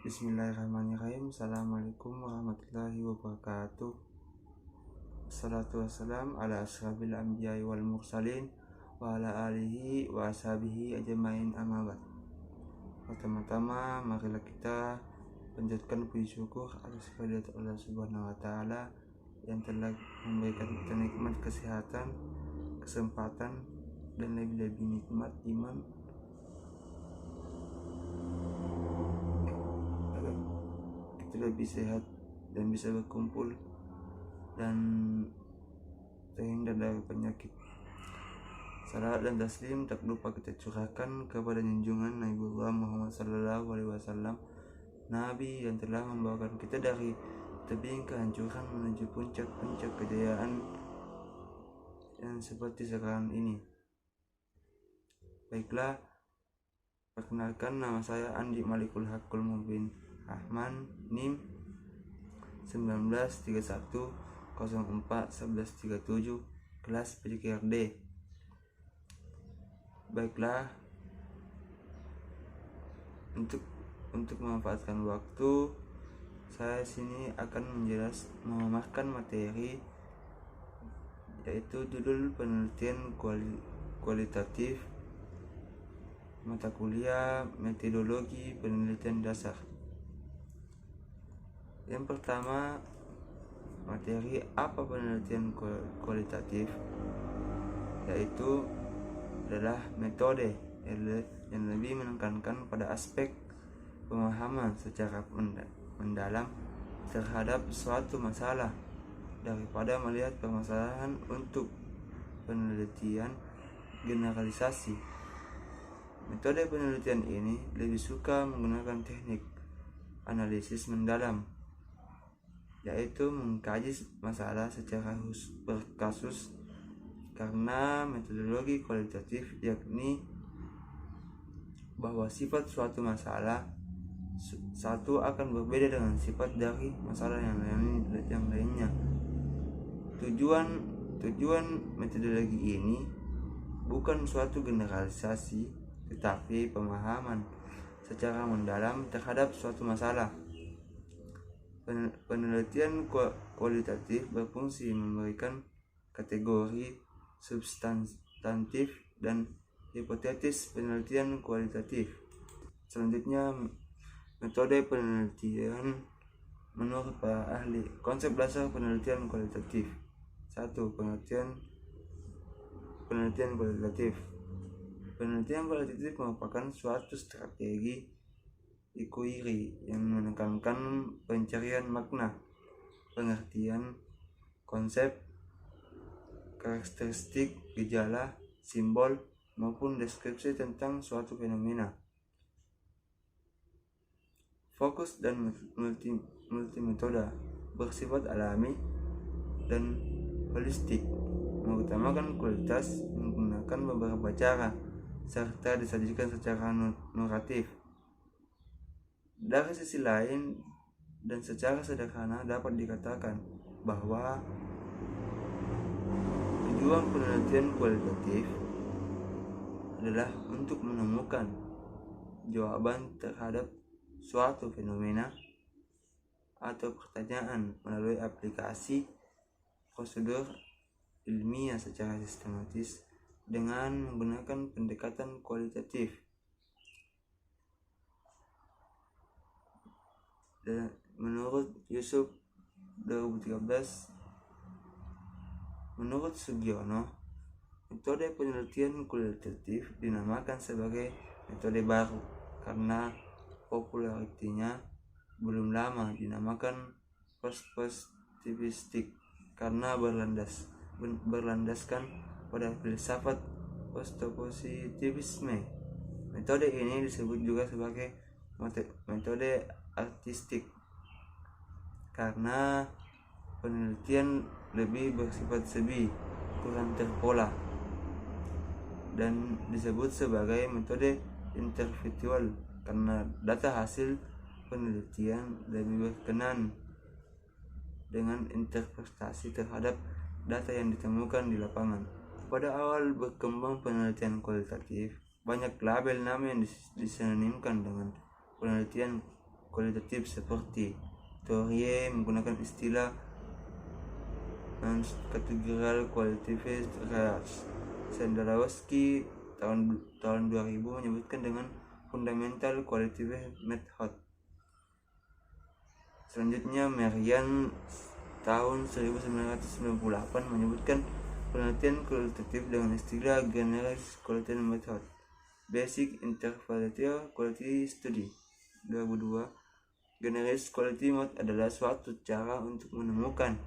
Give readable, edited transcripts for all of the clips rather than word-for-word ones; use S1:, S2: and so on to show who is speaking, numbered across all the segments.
S1: Bismillahirrahmanirrahim. Assalamualaikum warahmatullahi wabarakatuh. Assalatu wassalam ala asyrafil anbiya'i wal mursalin wa ala alihi wa ashabihi ajmain amma ba'd. Pertama-tama marilah kita panjatkan puji syukur atas kehadirat Allah Subhanahu wa taala yang telah memberikan kita nikmat kesehatan, kesempatan dan lebih-lebih nikmat iman lebih sehat dan bisa berkumpul dan terhindar dari penyakit. Salawat dan taslim tak lupa kita curahkan kepada junjungan Nabiullah Muhammad SAW, Nabi yang telah membawakan kita dari tebing kehancuran menuju puncak-puncak kejayaan yang seperti sekarang ini. Baiklah, perkenalkan, nama saya Andi Malikul Hakul Mubin Rahman, NIM 1931041137, kelas PJKRD. Baiklah, untuk memanfaatkan waktu, saya sini akan memaparkan materi, yaitu judul penelitian kualitatif mata kuliah metodologi penelitian dasar. Yang pertama, materi apa penelitian kualitatif, yaitu adalah metode yang lebih menekankan pada aspek pemahaman secara mendalam terhadap suatu masalah daripada melihat permasalahan untuk penelitian generalisasi. Metode penelitian ini lebih suka menggunakan teknik analisis mendalam, yaitu mengkaji masalah secara berkasus, karena metodologi kualitatif yakni bahwa sifat suatu masalah satu akan berbeda dengan sifat dari masalah yang lainnya. Tujuan metodologi ini bukan suatu generalisasi, tetapi pemahaman secara mendalam terhadap suatu masalah. Penelitian kualitatif berfungsi memberikan kategori substantif dan hipotetis penelitian kualitatif. Selanjutnya, metode penelitian menurut para ahli. Konsep dasar penelitian kualitatif. 1. Penelitian kualitatif. Penelitian kualitatif merupakan suatu strategi inquiry yang menekankan pencarian makna, pengertian konsep, karakteristik, gejala, simbol, maupun deskripsi tentang suatu fenomena. Fokus dan multimetoda, bersifat alami dan holistik, mengutamakan kualitas, menggunakan beberapa cara, serta disajikan secara naratif. Dari sisi lain dan secara sederhana dapat dikatakan bahwa tujuan penelitian kualitatif adalah untuk menemukan jawaban terhadap suatu fenomena atau pertanyaan melalui aplikasi prosedur ilmiah secara sistematis dengan menggunakan pendekatan kualitatif. Dan menurut Yusuf 2013, menurut Sugiono, metode penelitian kualitatif dinamakan sebagai metode baru karena popularitinya belum lama, dinamakan positivistik karena berlandaskan pada filsafat postpositivisme. Metode ini disebut juga sebagai metode artistik karena penelitian lebih bersifat kurang terpola, dan disebut sebagai metode intervisual karena data hasil penelitian lebih berkenan dengan interpretasi terhadap data yang ditemukan di lapangan. Pada awal berkembang penelitian kualitatif, banyak label nama yang disinonimkan dengan penelitian kualitatif seperti Thourier menggunakan istilah non-categorical qualitative research. Sandalowski tahun 2000 menyebutkan dengan fundamental qualitative method. Selanjutnya Merian tahun 1998 menyebutkan penelitian kualitatif dengan istilah Generalized Qualitative Method, Basic Interpretive Quality Study. 2002, Generalized Quality Method adalah suatu cara untuk menemukan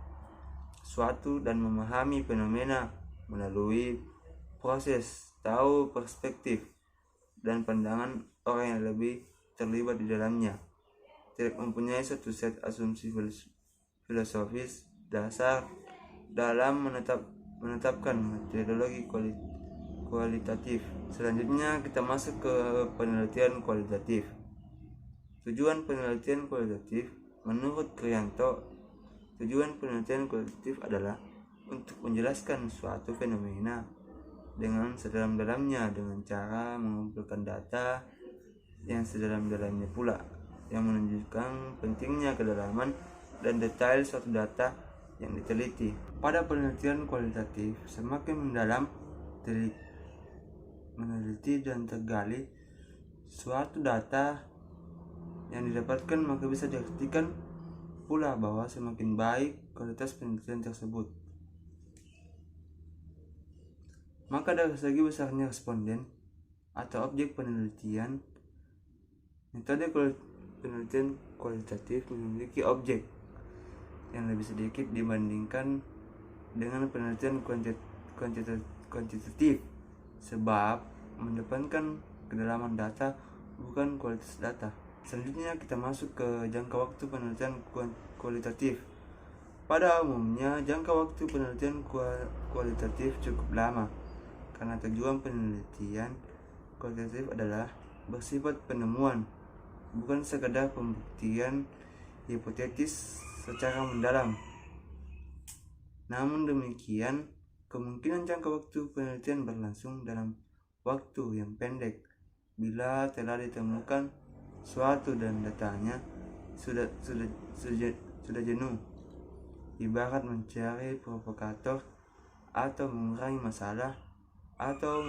S1: suatu dan memahami fenomena melalui proses tahu perspektif dan pandangan orang yang lebih terlibat di dalamnya. Tidak mempunyai satu set asumsi filosofis dasar dalam menetapkan metodologi kualitatif. Selanjutnya kita masuk ke penelitian kualitatif. Tujuan penelitian kualitatif menurut Kriyanto, tujuan penelitian kualitatif adalah untuk menjelaskan suatu fenomena dengan sedalam-dalamnya dengan cara mengumpulkan data yang sedalam-dalamnya pula, yang menunjukkan pentingnya kedalaman dan detail suatu data yang diteliti. Pada penelitian kualitatif, semakin mendalam meneliti dan tergali suatu data yang didapatkan, maka bisa diartikan pula bahwa semakin baik kualitas penelitian tersebut. Maka dari segi besarnya responden atau objek penelitian, metode penelitian kualitatif memiliki objek yang lebih sedikit dibandingkan dengan penelitian kuantitatif, sebab mendepankan kedalaman data bukan kualitas data. Selanjutnya kita masuk ke jangka waktu penelitian kualitatif. Pada umumnya jangka waktu penelitian kualitatif cukup lama, karena tujuan penelitian kualitatif adalah bersifat penemuan, bukan sekadar pembuktian hipotetis secara mendalam. Namun demikian, kemungkinan jangka waktu penelitian berlangsung dalam waktu yang pendek bila telah ditemukan suatu dan datanya sudah jenuh, ibarat mencari provokator atau mengurangi masalah atau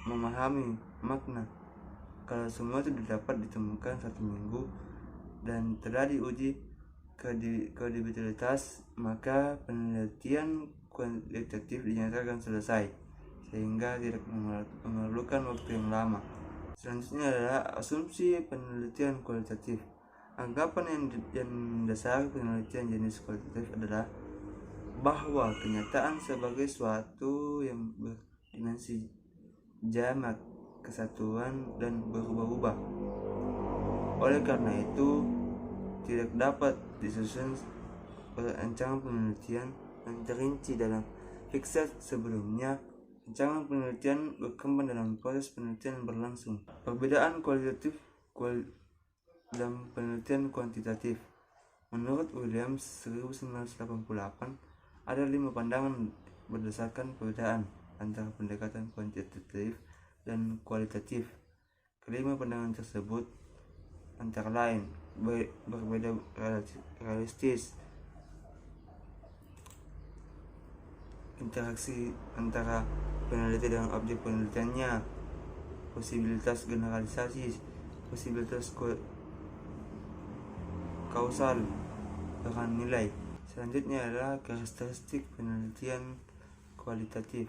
S1: memahami makna. Kalau semua itu dapat ditemukan 1 minggu dan telah diuji kredibilitas, maka penelitian kualitatif dinyatakan selesai, sehingga tidak memerlukan waktu yang lama. Selanjutnya adalah asumsi penelitian kualitatif. Anggapan yang mendasari penelitian jenis kualitatif adalah bahwa kenyataan sebagai suatu yang berdimensi jamak, kesatuan, dan berubah-ubah. Oleh karena itu, tidak dapat disusun perancangan penelitian yang terinci dalam fixer sebelumnya. Rancangan penelitian berkembang dalam proses penelitian yang berlangsung. Perbedaan kualitatif dan penelitian kuantitatif. Menurut Williams 1988, ada 5 pandangan berdasarkan perbedaan antara pendekatan kuantitatif dan kualitatif. Kelima pandangan tersebut antara lain berbeda realistis, interaksi antara peneliti dengan objek penelitiannya, posibilitas generalisasi, posibilitas kausal, peran nilai. Selanjutnya adalah karakteristik penelitian kualitatif.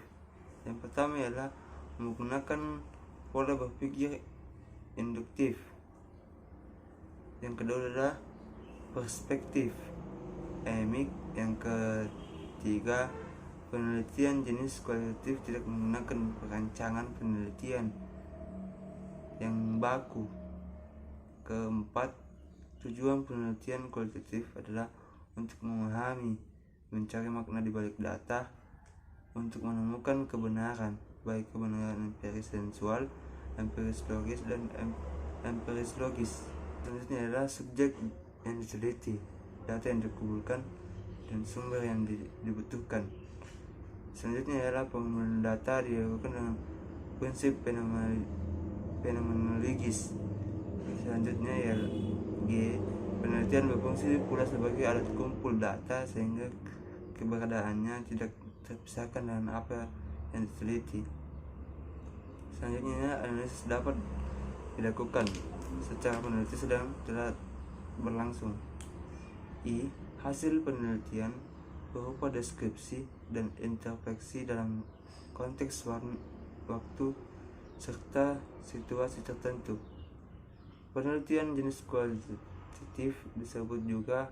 S1: Yang pertama adalah menggunakan pola berpikir induktif. Yang kedua adalah perspektif emik. Yang ketiga, penelitian jenis kualitatif tidak menggunakan perancangan penelitian yang baku. Keempat, tujuan penelitian kualitatif adalah untuk memahami, mencari makna di balik data, untuk menemukan kebenaran, baik kebenaran empiris sensual, empiris logis, dan empiris logis. Selanjutnya adalah subjek yang diteliti, data yang dikumpulkan, dan sumber yang dibutuhkan. Selanjutnya adalah pengumpulan data dilakukan dengan prinsip fenomenologis. Selanjutnya ya G, penelitian berfungsi pula sebagai alat kumpul data sehingga keberadaannya tidak terpisahkan dengan apa yang diteliti. Selanjutnya, analisis dapat dilakukan secara peneliti sedang telah berlangsung. Hasil penelitian berupa deskripsi dan interpretasi dalam konteks waktu serta situasi tertentu. Penelitian jenis kualitatif disebut juga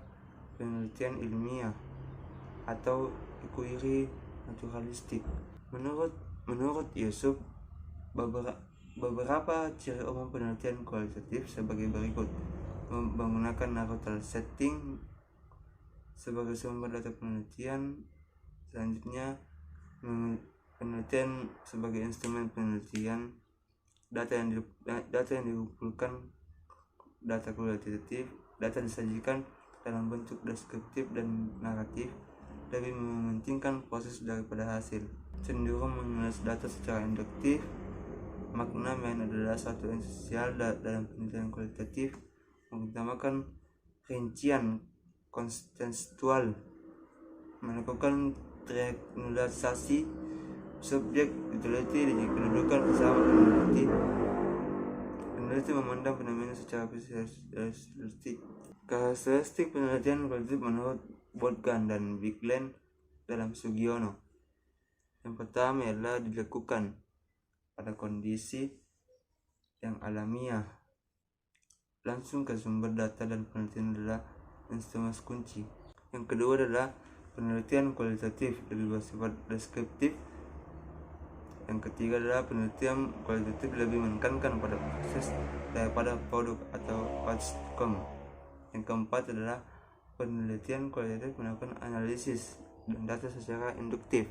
S1: penelitian ilmiah atau inquiry naturalistik. Menurut Yusuf, beberapa ciri umum penelitian kualitatif sebagai berikut: menggunakan narrow setting sebagai sumber data penelitian. Selanjutnya, penelitian sebagai instrumen penelitian. Data yang dikumpulkan data kualitatif. Data disajikan dalam bentuk deskriptif dan naratif, lebih mementingkan proses daripada hasil. Cenderung menganalisis data secara induktif. Makna main adalah satu esensial dalam penelitian kualitatif, mengutamakan rincian kontekstual, melakukan triangularisasi subjek diteliti dan kedudukan bersama peneliti. Peneliti memandang fenomena secara visualistik. Karakteristik penelitian kualitatif menurut Botgan dan Bigland dalam Sugiono. Yang pertama adalah dilakukan pada kondisi yang alamiah, langsung ke sumber data, dan penelitian adalah instrumen kunci. Yang kedua adalah penelitian kualitatif, lebih bersifat deskriptif. Yang ketiga adalah penelitian kualitatif lebih menekankan pada proses daripada produk atau outcome. Yang keempat adalah penelitian kualitatif melakukan analisis dan data secara induktif.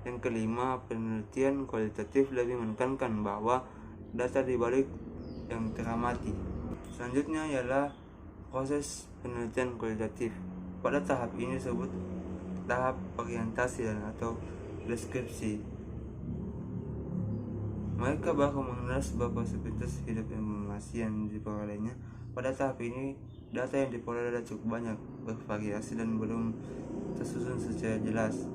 S1: Yang kelima, penelitian kualitatif lebih menekankan bahwa data dibalik yang teramati. Selanjutnya ialah proses penelitian kualitatif. Pada tahap ini disebut tahap orientasi dan atau deskripsi. Mereka baru mengenal sebuah posibilitas hidup informasi yang diperolehnya. Pada tahap ini, data yang diperoleh adalah cukup banyak, bervariasi, dan belum tersusun secara jelas.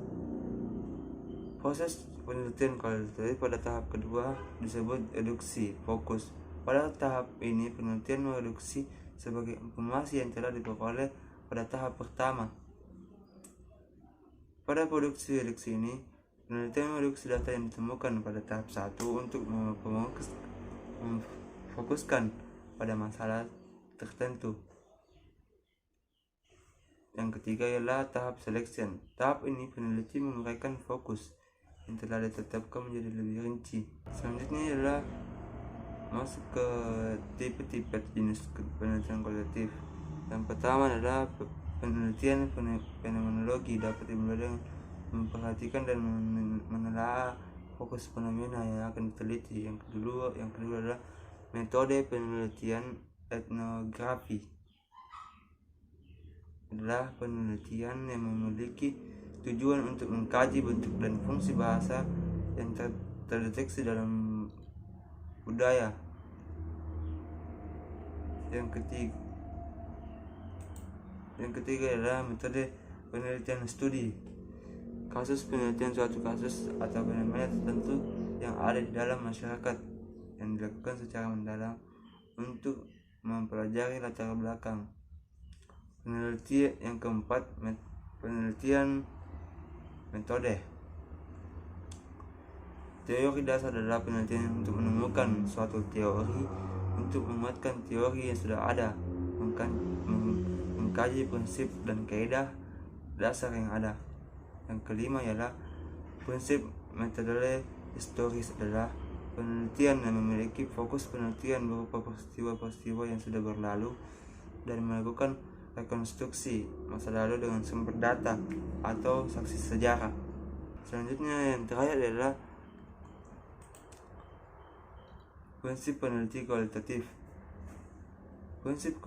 S1: Proses penelitian kualitatif pada tahap kedua disebut eduksi fokus. Pada tahap ini, penelitian mereduksi sebagai informasi yang telah diperoleh pada tahap pertama. Pada produksi reduksi ini, penelitian mereduksi data yang ditemukan pada tahap 1 untuk memfokuskan pada masalah tertentu. Yang ketiga ialah tahap selection. Tahap ini peneliti menguraikan fokus yang telah ditetapkan menjadi lebih rinci. Selanjutnya ialah masuk ke tipe-tipe jenis penelitian kualitatif. Yang pertama adalah penelitian fenomenologi, dapat dimulai dengan memperhatikan dan menelaah fokus fenomena yang akan diteliti. Yang kedua adalah metode penelitian etnografi, adalah penelitian yang memiliki tujuan untuk mengkaji bentuk dan fungsi bahasa yang terdeteksi dalam budaya. Yang ketiga adalah metode penelitian studi, kasus penelitian suatu kasus atau fenomena tertentu yang ada di dalam masyarakat yang dilakukan secara mendalam untuk mempelajari latar belakang. Penelitian yang keempat, penelitian metode. Teori dasar adalah penelitian untuk menemukan suatu teori untuk menguatkan teori yang sudah ada, mengkaji prinsip dan kaidah dasar yang ada. Yang kelima ialah prinsip metode historis, adalah penelitian yang memiliki fokus penelitian berupa peristiwa-peristiwa yang sudah berlalu dan melakukan rekonstruksi masa lalu dengan sumber data atau saksi sejarah. Selanjutnya yang terakhir adalah prinsip peneliti kualitatif. Prinsip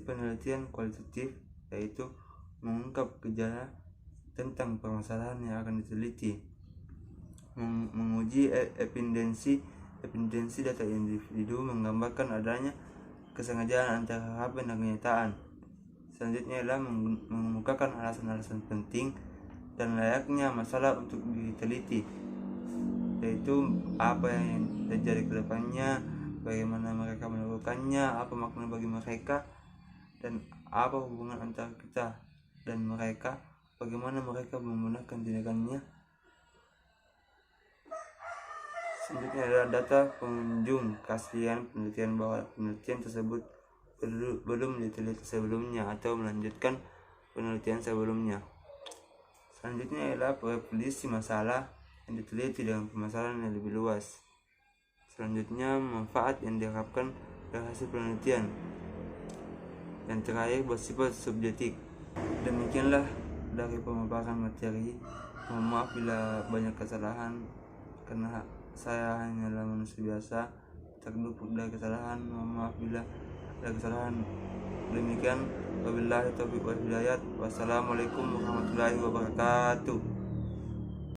S1: penelitian kualitatif yaitu mengungkap gejala tentang permasalahan yang akan diteliti, menguji evidensi data individu, menggambarkan adanya kesengajaan antara harapan dan kenyataan. Selanjutnya adalah mengemukakan alasan-alasan penting dan layaknya masalah untuk diteliti, yaitu apa yang terjadi ke depannya, bagaimana mereka melakukannya, apa makna bagi mereka, dan apa hubungan antara kita dan mereka, bagaimana mereka menggunakan tindakannya. Selanjutnya adalah data pengunjung keaslian penelitian bahwa penelitian tersebut belum diteliti sebelumnya atau melanjutkan penelitian sebelumnya. Selanjutnya adalah definisi masalah yang diteliti dengan permasalahan yang lebih luas. Selanjutnya manfaat yang diharapkan dari hasil penelitian. Yang terakhir bersifat subjektif. Demikianlah dari pemaparan materi. Mohon maaf bila banyak kesalahan, karena saya hanyalah manusia biasa, terluput dari kesalahan. Mohon maaf bila ada kesalahan. Demikian, wabillahi taufiq wal hidayah. Wassalamualaikum warahmatullahi wabarakatuh.